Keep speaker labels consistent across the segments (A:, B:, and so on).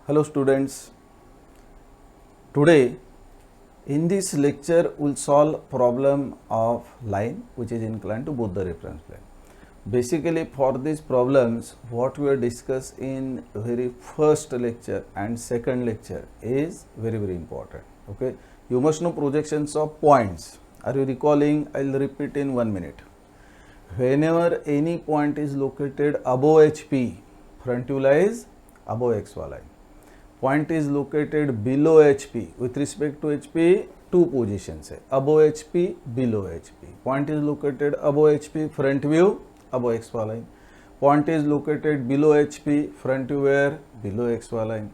A: Hello students, today in this lecture we'll solve problem of line which is inclined to both the reference plane. Basically for these problems what we are discussed in very first lecture and second lecture is very important. Okay, you must know projections of points. Are you recalling? I'll repeat in 1 minute. Whenever any point is located above HP, front view lies above XY line. Point is located below HP. With respect to HP, two positions है, above HP, below HP. Point is located above HP, front view above XY line. Point is located below HP, front view where below XY line.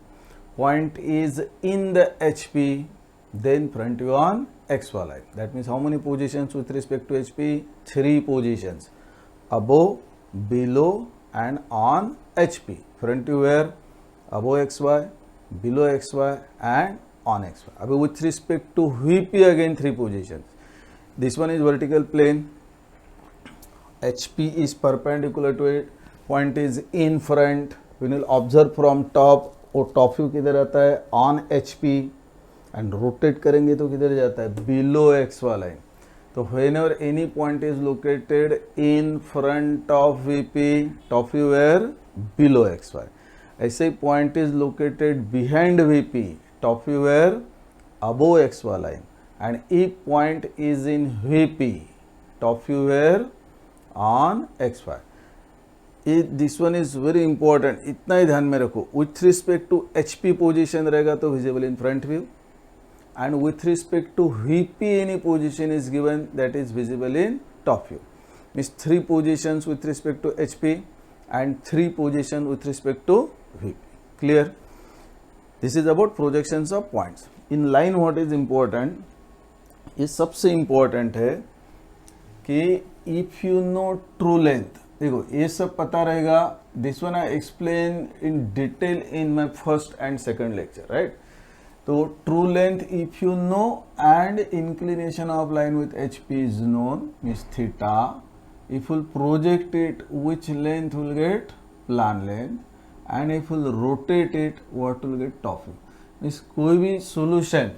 A: Point is in the HP, then front view on XY line. That means how many positions with respect to HP? 3 positions, above, below and on HP. Front view where? Above XY, below XY and on XY. Abhi with respect to VP again 3 positions. This one is vertical plane, HP is perpendicular to it, point is in front. We will observe from top, और top view किधर आता है? On HP, and rotate करेंगे तो किधर जाता है? Below XY line. तो whenever any point is located in front of VP, top view where? Below XY. ऐसे ही point is located behind VP, top view where? Above XY line. And if point is in VP, top view where? On XY. This one is very important. इतना ही ध्यान में रखो. With respect to HP position रहेगा तो visible in front view. And with respect to VP any position is given, that is visible in top view. Means 3 positions with respect to HP and 3 positions with respect to VP. Clear? This is about projections of points. In line what is important? ये सबसे important है कि if you know true length, देखो ये सब पता रहेगा. This one I explain in detail in my first and second lecture, right? तो true length if you know and inclination of line with HP is known, means theta. If we'll project it, which length will get? Plan length. And if we'll rotate it, what will get? Top view. Means कोई भी solution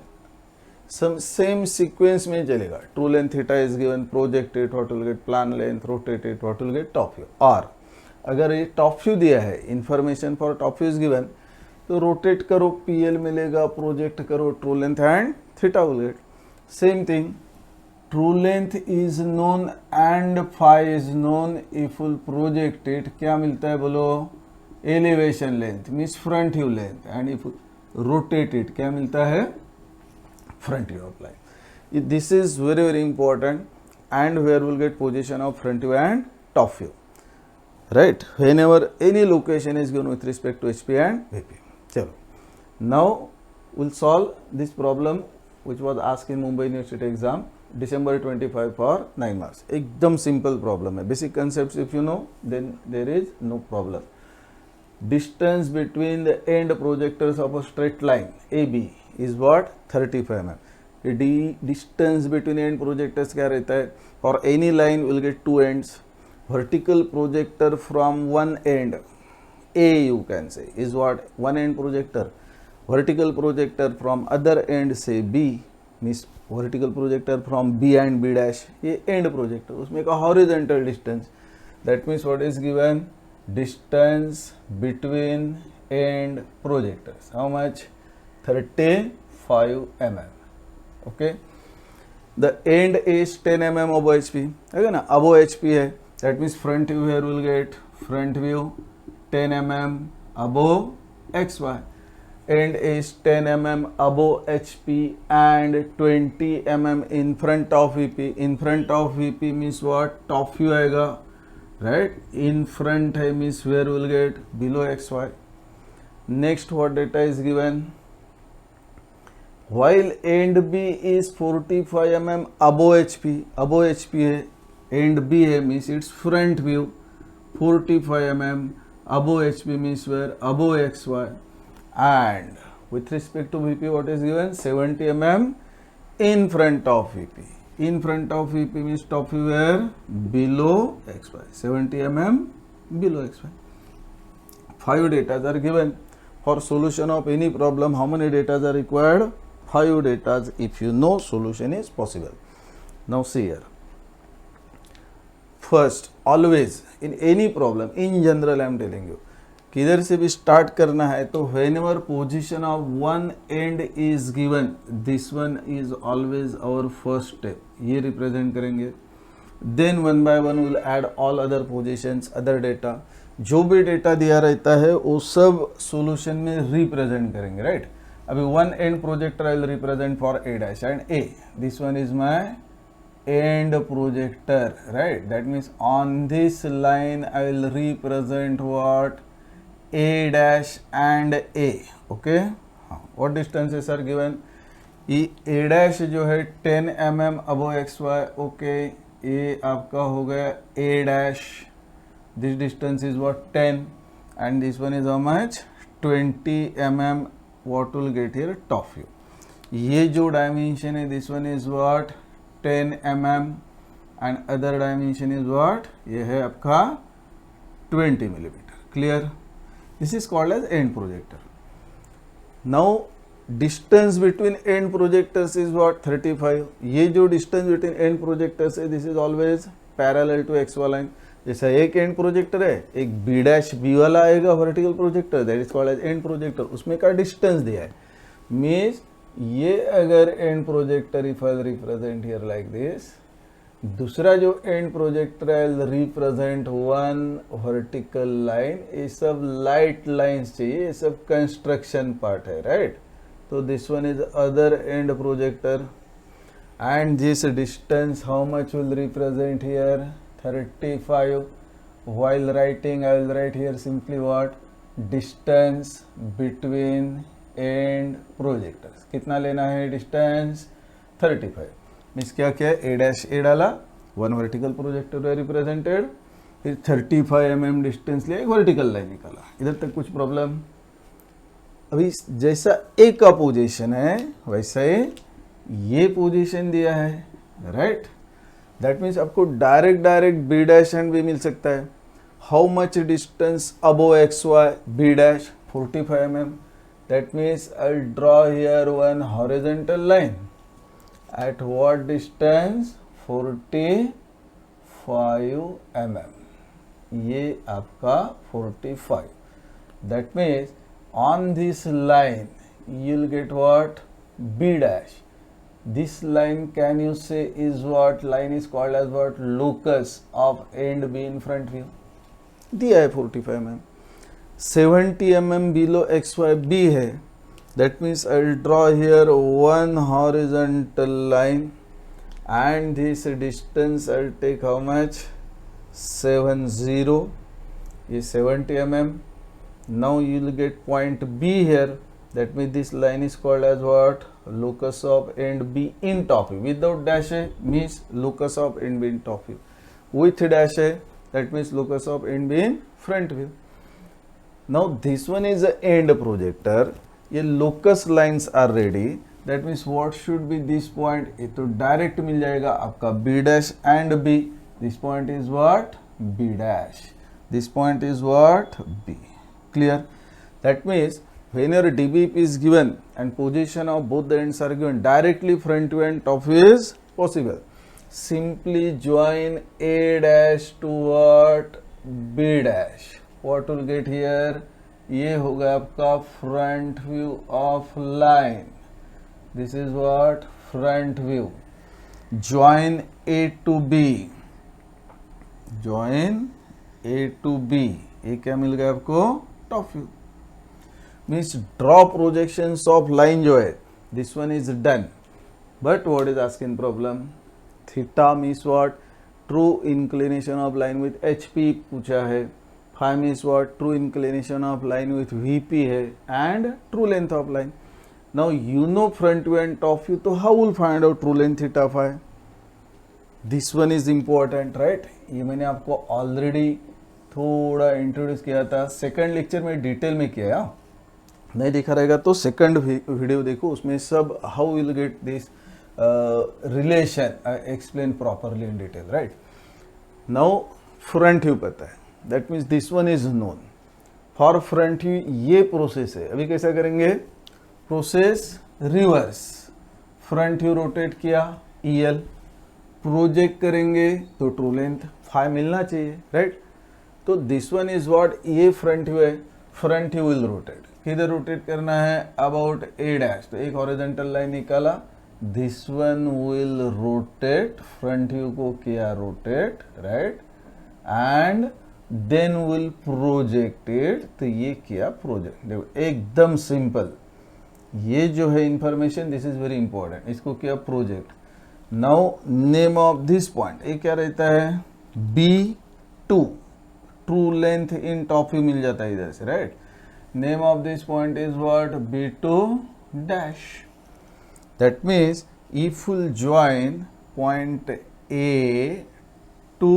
A: some same sequence में चलेगा. True length theta is given, project it, what will get? Plan length, rotate it, what will get? Top view. और अगर ये top view दिया है, information for top view is given, तो rotate करो PL मिलेगा, प्रोजेक्ट करो true length and theta will get. Same thing, true length is known and phi is known. If will project it क्या मिलता है बोलो? Elevation length means front view length. And if rotate it क्या मिलता है? Front view of line. This is very very important. And where will get position of front view and top view, right? Whenever any location is given with respect to HP and VP. चलो, now we'll solve this problem which was asked in Mumbai University exam December 25 for 9 marks. एकदम simple problem है. Basic concepts if you know, then there is no problem. Distance between the end projectors of a straight line AB is what? 35 mm. Distance between end projectors क्या रहता है? For any line we'll get 2 ends. Vertical projector from one end, A you can say, is what? One end projector. Vertical projector from other end say B, means vertical projector from B and B dash, ये end projector. उसमें का horizontal distance. That means what is given? Distance between end projectors. How much? 35 mm. Okay. The end is 10 mm above HP. है ना? Above HP है. That means front view here will get front view 10 mm above XY. End is 10 mm above HP and 20 mm in front of VP. In front of VP means what? Top view आएगा, right? In front है means where will get? Below XY. Next what data is given? While end B is 45 mm above HP है, end B है means its front view 45 mm above HP means where? Above XY. And with respect to VP what is given? 70 mm in front of VP. In front of VP means top view where? Below XY. 70 mm below XY. 5 data are given. For solution of any problem, how many data are required? 5 data. If you know, solution is possible. Now see here. First, always in any problem, in general I am telling you, किधर से भी start करना है तो whenever position of one end is given, this one is always our first step. ये represent करेंगे. Then one by one will add all other positions, other data. जो भी डेटा दिया रहता है वो सब सॉल्यूशन में रिप्रेजेंट करेंगे, राइट? अभी one and projector I will represent for a dash and A. This one is my end projector, right? That means on this line I will represent what? A dash and A. Okay, what distances are given? ये A dash जो है 10 mm above XY. Okay, ये आपका हो गया A dash. This distance is what? 10, and this one is how much? 20 mm. What will get here? Top view. ये जो dimension है, this one is what? 10 mm, and other dimension is what? ये है आपका 20 millimeter. Clear? This is called as end projector. Now distance between end projectors is what? 35. ये जो distance between end projectors है, this is always parallel to XY line. जैसा एक end projector है, एक B dash B वाला आएगा vertical projector, that is called as end projector. उसमें का distance दिया है. Means ये अगर and projector if I represent here like this, दूसरा जो and projector I represent one vertical line. ये सब लाइट लाइंस चाहिए, ये सब कंस्ट्रक्शन पार्ट है, राइट? तो this one is other and projector and this distance how much will represent here? 35. while writing I will write here simply what? distance between and projectors. कितना लेना है distance? 35. Means क्या क्या है? ए dash ए डाला, one vertical projector है represented, फिर 35 mm distance लिया, एक वर्टिकल लाइन निकाला. इधर तक कुछ प्रॉब्लम? अभी जैसा ए का पोजीशन है वैसा ये पोजीशन दिया है, राइट? दैट मीन्स आपको direct B dash and B मिल सकता है. How much distance above X Y? B dash 45 mm. That means I'll draw here one horizontal line. At what distance? 45 mm. ये आपका 45. That means on this line you'll get what? B dash. This line can you say is what? Line is called as what? Locus of end B in front view. दिया है 45 mm. 70 mm below XY B है. That means I will draw here one horizontal line and this distance I will take how much? 70. ये 70 mm. Now you will get point B here. That means this line is called as what? Locus of end B in top view. Without dash A means locus of end B in top view. With dash A, that means locus of end B in front view. Now this one is a end projector. ये locus lines are ready. That means what should be this point? ये तो direct मिल जाएगा आपका B dash and B. This point is what? B dash. This point is what? B. Clear? That means when your DBP is given and position of both the ends are given, directly front to end top view is possible. Simply join A dash to what? B dash. What will get here? ये होगा आपका front view of line. This is what? Front view. Join A to B. Join A to B. ये क्या मिल गया आपको? Top view. Means draw projections of line जो है, this one is done. But what is asking problem? Theta means what? True inclination of line with HP पूछा है. Phi means what? True inclination of line with VP है and true length of line. Now you know front view and top view, so how will find out true length theta phi? This one is important, right? ये मैंने आपको already थोड़ा introduce किया था, second lecture में detail में किया. नहीं देखा रहेगा तो सेकंड वीडियो देखो, उसमें सब how will get this relation explain properly in detail, right? Now front view पता है. That means this one is known. For front view ये प्रोसेस है। अभी कैसा करेंगे, process reverse, front view rotate किया EL, प्रोजेक्ट करेंगे तो ट्रू लेंथ 5 मिलना चाहिए, राइट। तो दिस वन इज व्हाट, ये फ्रंट व्यू है, फ्रंट व्यू विल रोटेट, किधर रोटेट करना है, अबाउट A', तो एक हॉरिजॉन्टल लाइन निकाला, this one will rotate, front view को किया rotate, right, and then will project it, तो ये किया प्रोजेक्ट। देखो एकदम सिंपल, ये जो है information this is very important, इसको किया project. Now name of this point, ये क्या रहता है, B2, true length in top view मिल जाता है इधर से, right. Name of this point is what, B2 dash. That means if will join point A to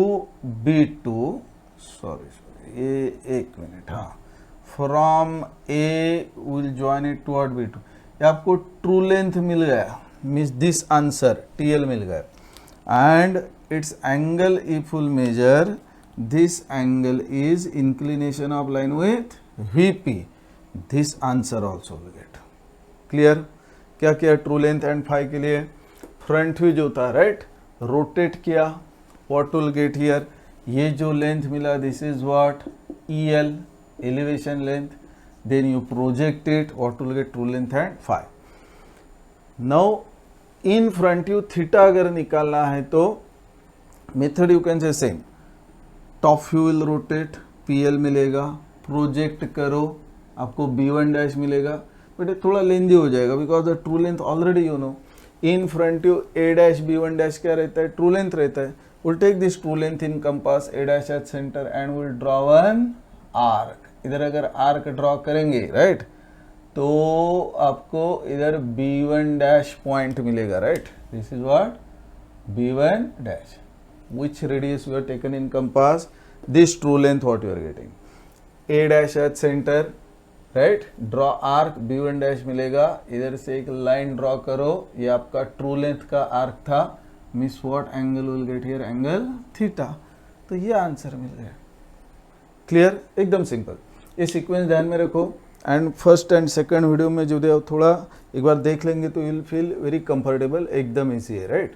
A: B2, sorry ये एक मिनट, हाँ, from A will join it toward B2, ये आपको ट्रू लेंथ मिल गया, मीन्स दिस आंसर TL मिल गया, and it's angle if will measure, this angle is inclination of line with VP, this answer also will get. Clear, क्या किया, true length and phi के लिए front view जो था, right, rotate किया, what will get here, ये जो length मिला this is what EL, elevation length, then you project it, what will get, true length and phi. Now in front view theta अगर निकालना है तो method you can say same, top view will rotate, PL मिलेगा, project करो, आपको B1 dash मिलेगा, but ये थोड़ा लेंदी हो जाएगा because the true length already you know. In front view A dash B1 dash क्या रहता है, ट्रू लेंथ रहता है। Will take this true length in compass A dash at centre and will draw one arc. इधर अगर arc draw करेंगे, right, तो आपको इधर B1 डैश पॉइंट मिलेगा, right, this is what B1 dash, which radius you have taken in compass, this true length what you are getting, A dash at center, right, draw arc, B1 dash मिलेगा, इधर से एक line draw करो, ये आपका true length का arc था, miss what angle will get here, angle theta, तो ये आंसर मिल गया। क्लियर, एकदम सिंपल, ये सीक्वेंस ध्यान में रखो, and first and second video में जो दे थोड़ा एक बार देख लेंगे तो you will feel very comfortable, एकदम इजी है, right.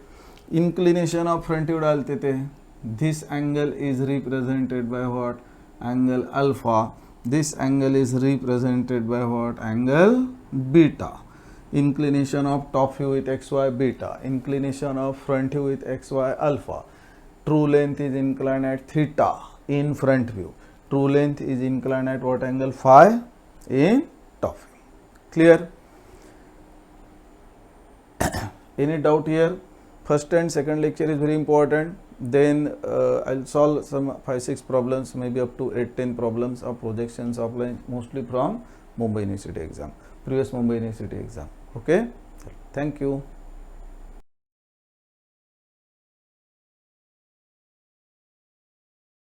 A: Inclination of front view डालते थे, this angle is represented by what, angle alpha, this angle is represented by what, angle beta. Inclination of top view with XY beta, inclination of front view with XY alpha, true length is incline at theta in front view, true length is incline at what angle phi in top view. Clear? Any doubt here? First and second lecture is very important. Then I'll solve some 5-6 problems, maybe up to 8-10 problems of projections of line, mostly from Mumbai University exam, previous Mumbai University exam. Okay, thank you.